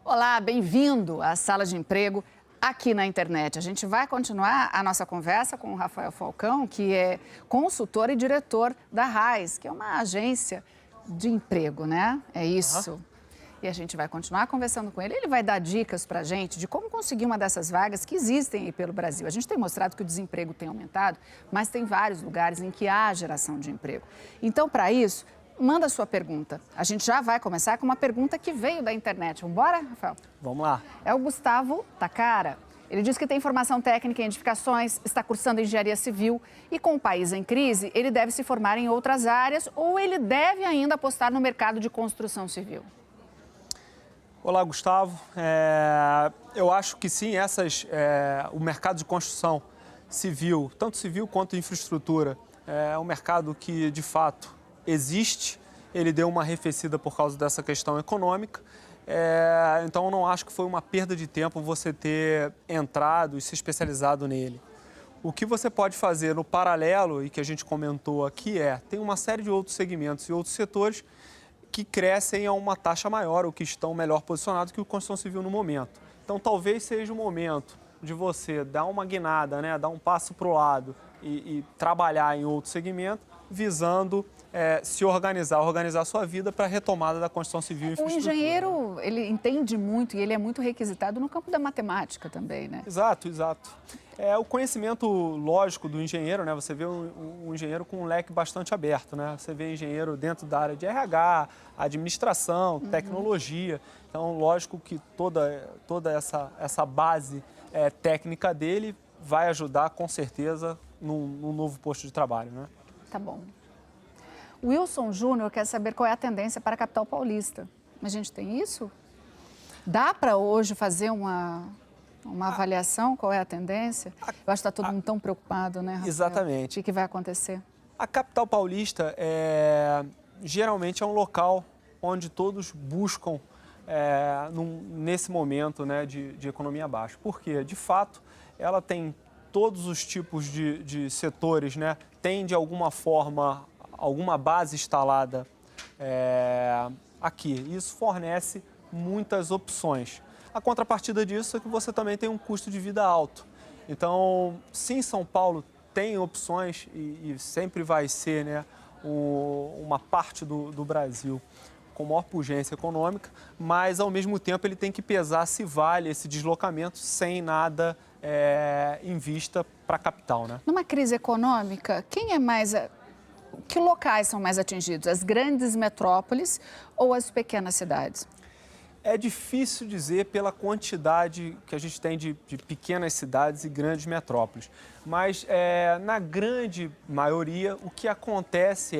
Olá, bem-vindo à Sala de Emprego aqui na internet. A gente vai continuar a nossa conversa com o Rafael Falcão, que é consultor e diretor da RAIS, que é uma agência de emprego, né? É isso. E a gente vai continuar conversando com ele. Ele vai dar dicas para a gente de como conseguir uma dessas vagas que existem aí pelo Brasil. A gente tem mostrado que o desemprego tem aumentado, mas tem vários lugares em que há geração de emprego. Então, para isso, manda a sua pergunta. A gente já vai começar com uma pergunta que veio da internet. Vamos embora, Rafael? Vamos lá. É o Gustavo Takara. Ele diz que tem formação técnica em edificações, está cursando engenharia civil e com o país em crise, ele deve se formar em outras áreas ou ele deve ainda apostar no mercado de construção civil. Olá, Gustavo. Eu acho que sim, o mercado de construção civil, tanto civil quanto infraestrutura, é um mercado que, de fato, existe. Ele deu uma arrefecida por causa dessa questão econômica. Então, eu não acho que foi uma perda de tempo você ter entrado e se especializado nele. O que você pode fazer no paralelo, e que a gente comentou aqui, tem uma série de outros segmentos e outros setores que crescem a uma taxa maior ou que estão melhor posicionados que o construção civil no momento. Então, talvez seja o momento de você dar uma guinada, né, dar um passo para o lado e trabalhar em outro segmento, visando se organizar a sua vida para a retomada da construção civil e infraestrutura. O engenheiro, ele entende muito e ele é muito requisitado no campo da matemática também, né? Exato, exato. O conhecimento lógico do engenheiro, né? Você vê um engenheiro com um leque bastante aberto, né? Você vê engenheiro dentro da área de RH, administração, tecnologia. Então, lógico que toda essa base técnica dele vai ajudar, com certeza, num novo posto de trabalho, né? Tá bom. O Wilson Júnior quer saber qual é a tendência para a capital paulista. A gente tem isso? Dá para hoje fazer uma avaliação? Qual é a tendência? Eu acho que está todo mundo tão preocupado, né, Rafael? Exatamente. O que vai acontecer? A capital paulista geralmente é um local onde todos buscam nesse momento, né, de economia baixa. Por quê? De fato, ela tem todos os tipos de setores, né? Tem, de alguma forma, alguma base instalada aqui. Isso fornece muitas opções. A contrapartida disso é que você também tem um custo de vida alto. Então, sim, São Paulo tem opções e sempre vai ser, né, uma parte do Brasil com maior pujança econômica, mas, ao mesmo tempo, ele tem que pesar se vale esse deslocamento sem nada em vista para a capital, né? Numa crise econômica, que locais são mais atingidos? As grandes metrópoles ou as pequenas cidades? É difícil dizer pela quantidade que a gente tem de pequenas cidades e grandes metrópoles. Mas, na grande maioria, o que acontece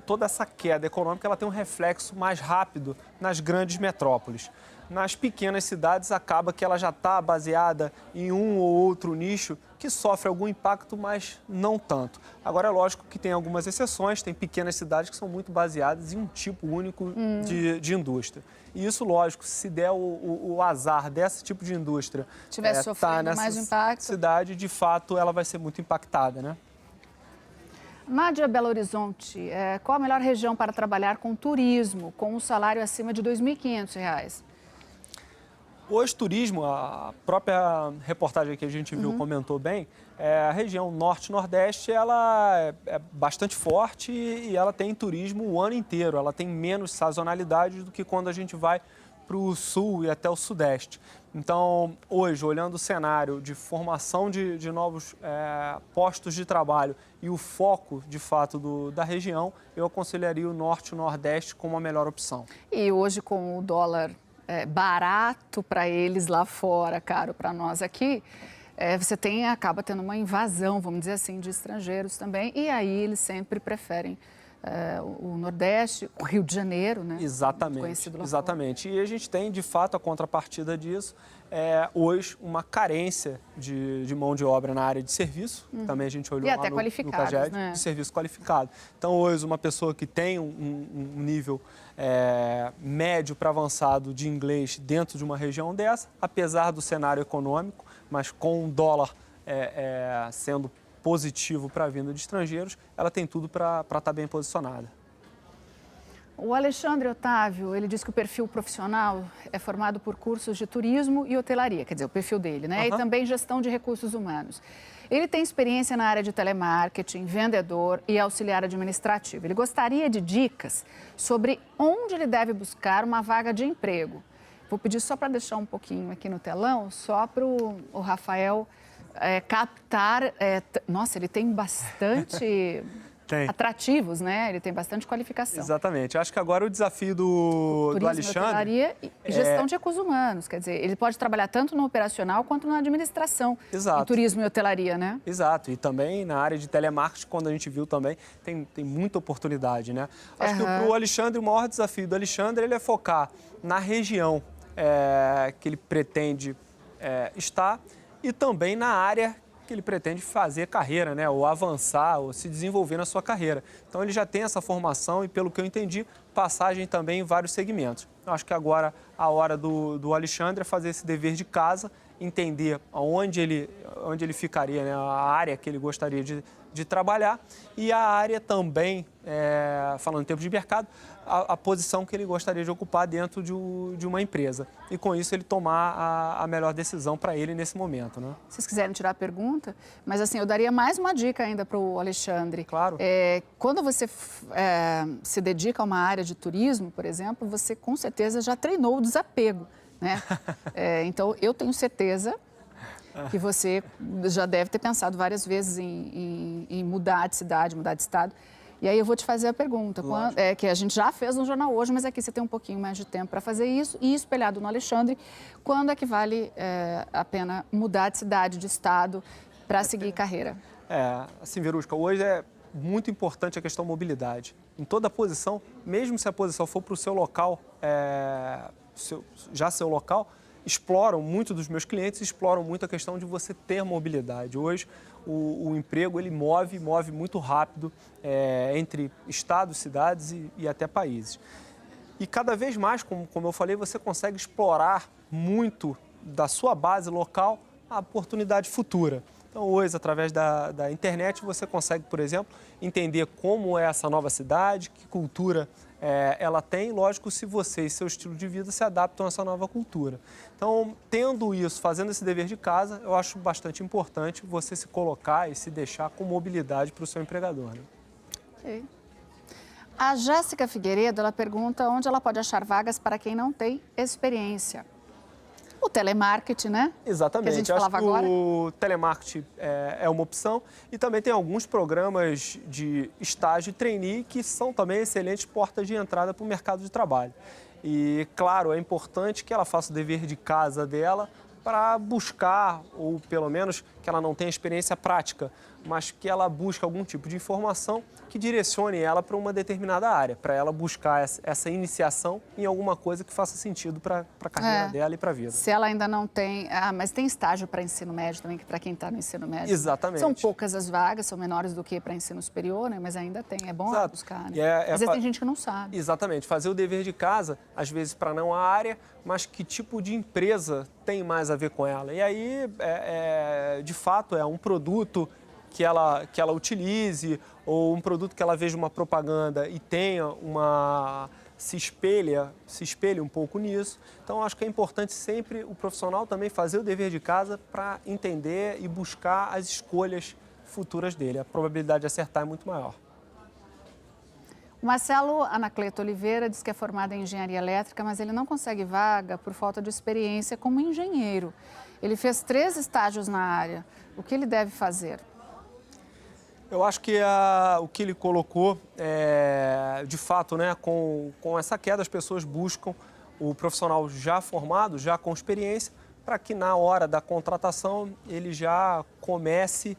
toda essa queda econômica ela tem um reflexo mais rápido nas grandes metrópoles. Nas pequenas cidades, acaba que ela já está baseada em um ou outro nicho que sofre algum impacto, mas não tanto. Agora, é lógico que tem algumas exceções, tem pequenas cidades que são muito baseadas em um tipo único de indústria. E isso, lógico, se der o azar desse tipo de indústria tivesse sofrendo mais impacto, cidade, de fato, ela vai ser muito impactada, né? Nádia Belo Horizonte, qual a melhor região para trabalhar com turismo, com um salário acima de R$ 2.500? Hoje, turismo, a própria reportagem que a gente viu comentou bem, a região norte-nordeste ela é bastante forte e ela tem turismo o ano inteiro, ela tem menos sazonalidade do que quando a gente vai para o sul e até o sudeste. Então, hoje, olhando o cenário de formação de novos postos de trabalho e o foco, de fato, da região, eu aconselharia o norte e o nordeste como a melhor opção. E hoje, com o dólar barato para eles lá fora, caro para nós aqui, você acaba tendo uma invasão, vamos dizer assim, de estrangeiros também. E aí eles sempre preferem o Nordeste, o Rio de Janeiro, né? Exatamente, Conhecido lá exatamente. fora. E a gente tem, de fato, a contrapartida disso, hoje, uma carência de mão de obra na área de serviço. Também a gente olhou E lá até no qualificados, CAGED, né? de serviço qualificado. Então, hoje, uma pessoa que tem um nível médio para avançado de inglês dentro de uma região dessa, apesar do cenário econômico, mas com o dólar sendo positivo para a vinda de estrangeiros, ela tem tudo para estar bem posicionada. O Alexandre Otávio, ele diz que o perfil profissional é formado por cursos de turismo e hotelaria, quer dizer, o perfil dele, né? E também gestão de recursos humanos. Ele tem experiência na área de telemarketing, vendedor e auxiliar administrativo. Ele gostaria de dicas sobre onde ele deve buscar uma vaga de emprego. Vou pedir só para deixar um pouquinho aqui no telão, só para o Rafael captar. Nossa, ele tem bastante... atrativos, né? Ele tem bastante qualificação. Exatamente. Acho que agora o desafio do Alexandre... hotelaria e gestão de recursos humanos. Quer dizer, ele pode trabalhar tanto no operacional quanto na administração. Exato. Em turismo e hotelaria, né? Exato. E também na área de telemarketing, quando a gente viu também, tem muita oportunidade, né? Acho que para o Alexandre, o maior desafio do Alexandre, ele é focar na região que ele pretende estar e também na área que ele pretende fazer carreira, né? Ou avançar, ou se desenvolver na sua carreira. Então, ele já tem essa formação e, pelo que eu entendi, passagem também em vários segmentos. Eu acho que agora a hora do Alexandre é fazer esse dever de casa, entender onde ele ficaria, né? A área que ele gostaria de trabalhar e a área também, falando em termos de mercado, a posição que ele gostaria de ocupar dentro de uma empresa. E com isso ele tomar a melhor decisão para ele nesse momento, né? Se vocês quiserem tirar a pergunta, mas assim, eu daria mais uma dica ainda para o Alexandre. Claro. Quando você se dedica a uma área de turismo, por exemplo, você com certeza já treinou o desapego, né? Então, eu tenho certeza que você já deve ter pensado várias vezes em mudar de cidade, mudar de estado. E aí eu vou te fazer a pergunta, que a gente já fez no jornal hoje, mas aqui você tem um pouquinho mais de tempo para fazer isso, e espelhado no Alexandre, quando é que vale a pena mudar de cidade, de estado, para seguir carreira? Assim, Verusca, hoje é muito importante a questão mobilidade. Em toda posição, mesmo se a posição for para o seu local, seu local, muitos dos meus clientes exploram muito a questão de você ter mobilidade. Hoje, o emprego, ele move muito rápido entre estados, cidades e até países. E cada vez mais, como eu falei, você consegue explorar muito da sua base local a oportunidade futura. Então, hoje, através da internet, você consegue, por exemplo, entender como é essa nova cidade, que cultura ela tem, lógico, se você e seu estilo de vida se adaptam a essa nova cultura. Então, tendo isso, fazendo esse dever de casa, eu acho bastante importante você se colocar e se deixar com mobilidade para o seu empregador, né? Ok. A Jéssica Figueiredo, ela pergunta onde ela pode achar vagas para quem não tem experiência. O telemarketing, né? Exatamente. Que a gente falava agora. O telemarketing é uma opção e também tem alguns programas de estágio e trainee que são também excelentes portas de entrada para o mercado de trabalho. E, claro, é importante que ela faça o dever de casa dela para buscar, ou pelo menos que ela não tenha experiência prática, mas que ela busque algum tipo de informação que direcione ela para uma determinada área, para ela buscar essa iniciação em alguma coisa que faça sentido para a carreira dela e para a vida. Se ela ainda não tem... mas tem estágio para ensino médio também, para quem está no ensino médio. Exatamente. São poucas as vagas, são menores do que para ensino superior, né? Mas ainda tem, é bom buscar, né? Às vezes tem gente que não sabe. Exatamente, fazer o dever de casa, às vezes para não a área, mas que tipo de empresa tem mais a ver com ela. E aí, de fato, é um produto que ela utilize, ou um produto que ela veja uma propaganda e tenha se espelhe um pouco nisso. Então, acho que é importante sempre o profissional também fazer o dever de casa para entender e buscar as escolhas futuras dele. A probabilidade de acertar é muito maior. O Marcelo Anacleto Oliveira diz que é formado em engenharia elétrica, mas ele não consegue vaga por falta de experiência como engenheiro. Ele fez 3 estágios na área. O que ele deve fazer? Eu acho que o que ele colocou, de fato, né, com essa queda, as pessoas buscam o profissional já formado, já com experiência, para que na hora da contratação ele já comece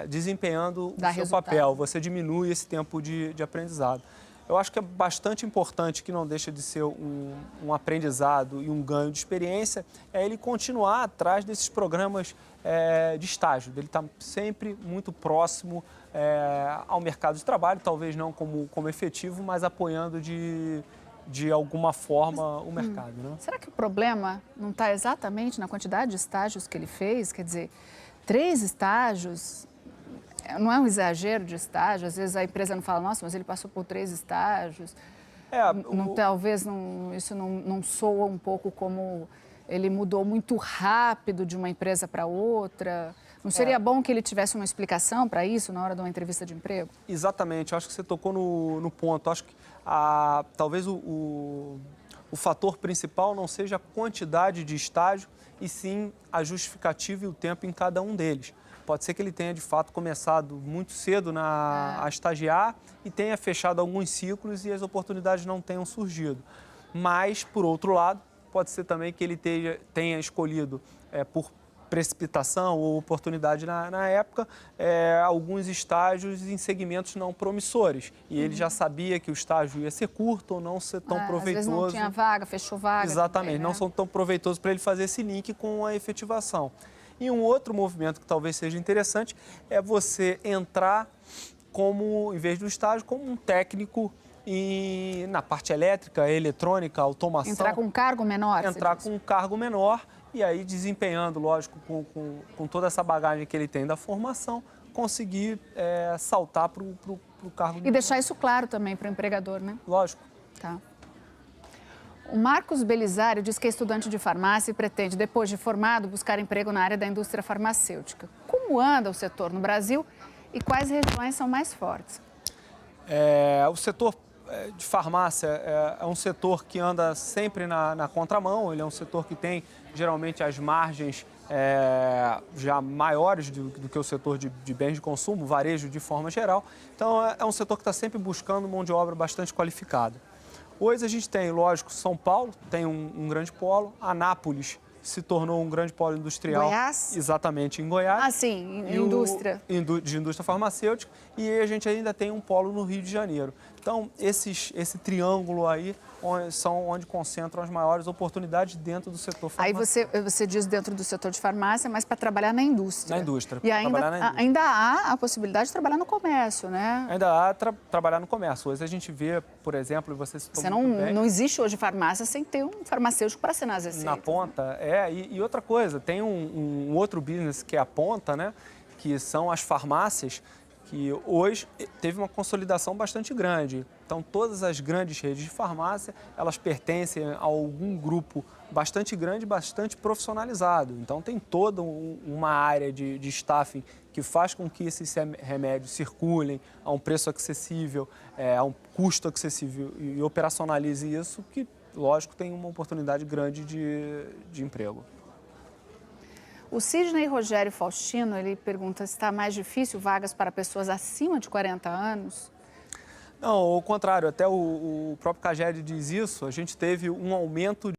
desempenhando o seu papel. Você diminui esse tempo de aprendizado. Eu acho que é bastante importante, que não deixa de ser um aprendizado e um ganho de experiência, ele continuar atrás desses programas de estágio, dele estar sempre muito próximo ao mercado de trabalho, talvez não como efetivo, mas apoiando de alguma forma o mercado, né? Será que o problema não está exatamente na quantidade de estágios que ele fez? Quer dizer, 3 estágios... Não é um exagero de estágio? Às vezes a empresa não fala, nossa, mas ele passou por 3 estágios. Talvez isso não soa um pouco como ele mudou muito rápido de uma empresa para outra? Não seria bom que ele tivesse uma explicação para isso na hora de uma entrevista de emprego? Exatamente, eu acho que você tocou no ponto. Eu acho que talvez o fator principal não seja a quantidade de estágio, e sim a justificativa e o tempo em cada um deles. Pode ser que ele tenha, de fato, começado muito cedo a estagiar e tenha fechado alguns ciclos e as oportunidades não tenham surgido. Mas, por outro lado, pode ser também que ele tenha escolhido, por precipitação ou oportunidade na época, alguns estágios em segmentos não promissores. E ele já sabia que o estágio ia ser curto ou não ser tão proveitoso. Às vezes não tinha vaga, fechou vaga. Exatamente, também, né? não são tão proveitosos para ele fazer esse link com a efetivação. E um outro movimento que talvez seja interessante é você entrar como, em vez do estágio, como um técnico na parte elétrica, eletrônica, automação. Entrar com um cargo menor? Entrar com um cargo menor e aí desempenhando, lógico, com toda essa bagagem que ele tem da formação, conseguir saltar para o cargo. E deixar isso claro também para o empregador, né? Lógico. Tá. O Marcos Belisário diz que é estudante de farmácia e pretende, depois de formado, buscar emprego na área da indústria farmacêutica. Como anda o setor no Brasil e quais regiões são mais fortes? O setor de farmácia é um setor que anda sempre na contramão. Ele é um setor que tem, geralmente, as margens já maiores do que o setor de bens de consumo, varejo de forma geral. Então, é um setor que está sempre buscando mão de obra bastante qualificada. Hoje a gente tem, lógico, São Paulo tem um grande polo, Anápolis se tornou um grande polo industrial. Goiás? Exatamente, em Goiás. Ah, sim, indústria. De indústria farmacêutica. E a gente ainda tem um polo no Rio de Janeiro. Então, esse triângulo aí são onde concentram as maiores oportunidades dentro do setor farmacêutico. Aí você diz dentro do setor de farmácia, mas para trabalhar na indústria. Na indústria. E ainda há a possibilidade de trabalhar no comércio, né? Ainda há trabalhar no comércio. Hoje a gente vê, por exemplo, não existe hoje farmácia sem ter um farmacêutico para assinar as receitas. Na ponta, e outra coisa, tem um outro business que é a ponta, né? Que são as farmácias, que hoje teve uma consolidação bastante grande. Então, todas as grandes redes de farmácia, elas pertencem a algum grupo bastante grande, bastante profissionalizado. Então, tem toda uma área de staffing que faz com que esses remédios circulem a um preço acessível, a um custo acessível e operacionalize isso, que, lógico, tem uma oportunidade grande de emprego. O Sidney Rogério Faustino, ele pergunta se está mais difícil vagas para pessoas acima de 40 anos? Não, ao contrário, até o próprio Caged diz isso. A gente teve um aumento